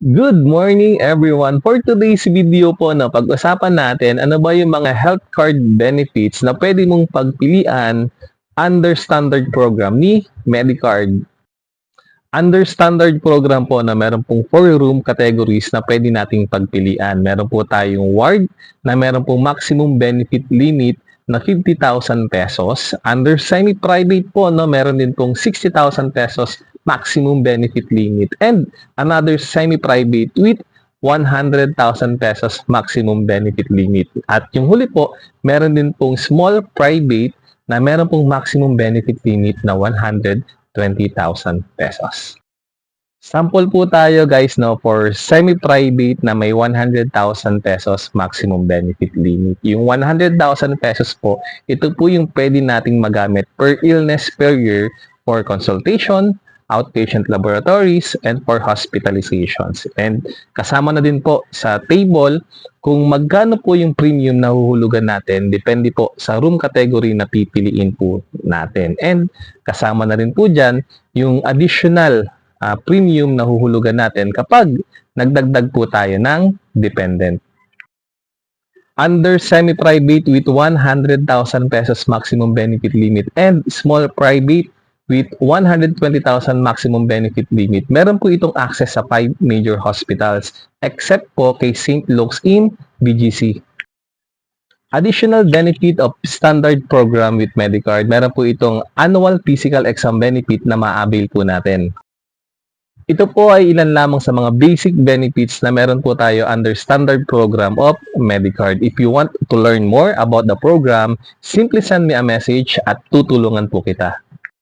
Good morning everyone! For today's video po, pag-usapan natin ano ba yung mga health card benefits na pwede mong pagpilian under standard program ni Medicard. Under standard program po na meron pong 4 room categories na pwede nating pagpilian. Meron po tayong ward na meron pong maximum benefit limit na 50,000 pesos. Under semi-private po, meron din pong 60,000 pesos maximum benefit limit. And another semi-private with 100,000 pesos maximum benefit limit. At yung huli po, meron din pong small private na meron pong maximum benefit limit na 120,000 pesos. Sample po tayo guys for semi-private na may 100,000 pesos maximum benefit limit. Yung 100,000 pesos po, ito po yung pwede nating magamit per illness per year for consultation, outpatient laboratories, and for hospitalizations. And kasama na din po sa table kung magkano po yung premium na huhulugan natin, depende po sa room category na pipiliin po natin. And kasama na rin po dyan yung additional premium na huhulugan natin kapag nagdagdag po tayo ng dependent. Under semi-private with 100,000 pesos maximum benefit limit and small private with 120,000 maximum benefit limit, meron po itong access sa 5 major hospitals except po kay St. Luke's in BGC. Additional benefit of standard program with Medicard, meron po itong annual physical exam benefit na ma-avail po natin. Ito po ay ilan lamang sa mga basic benefits na meron po tayo under standard program of Medicard. If you want to learn more about the program, simply send me a message at tutulungan po kita.